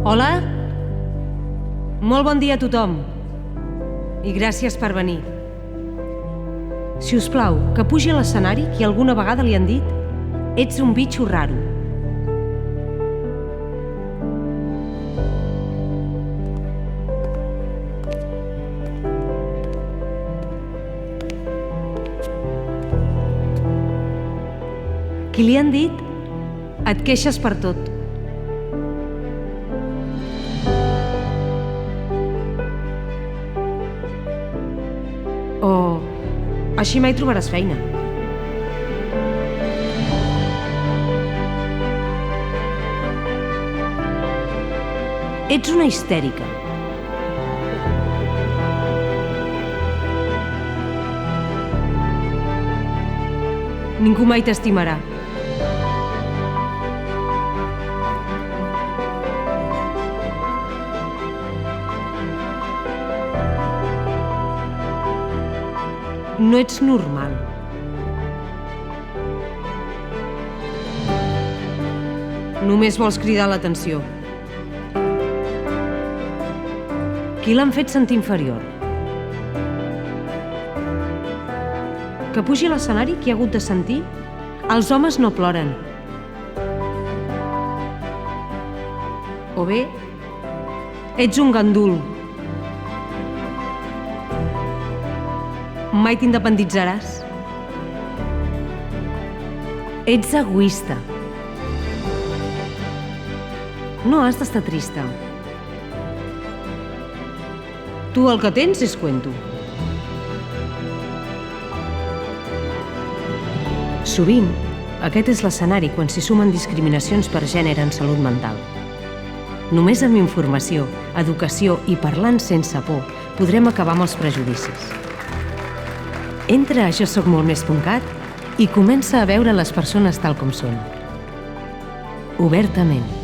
Hola? Molt bon dia a tothom. I gràcies per venir. Si us plau, que pugi a l'escenari qui alguna vegada li han dit «Ets un bitxo raro». Qui li han dit «Et queixes per tot». O «Així mai trobaràs feina». Ets una histèrica. Ningú mai t'estimarà. No ets normal. Només vols cridar l'atenció. Qui l'han fet sentir inferior? Que pugi a l'escenari qui ha hagut de sentir «Els homes no ploren». O bé, «Ets un gandul». Mai t'independitzaràs. Ets egoista. No has d'estar trista. Tu el que tens és cuento. Sovint, aquest és l'escenari quan s'hi sumen discriminacions per gènere en salut mental. Només amb informació, educació i parlant sense por podrem acabar amb els prejudicis. Entra a josocmoltmés.cat i comença a veure les persones tal com són. Obertament.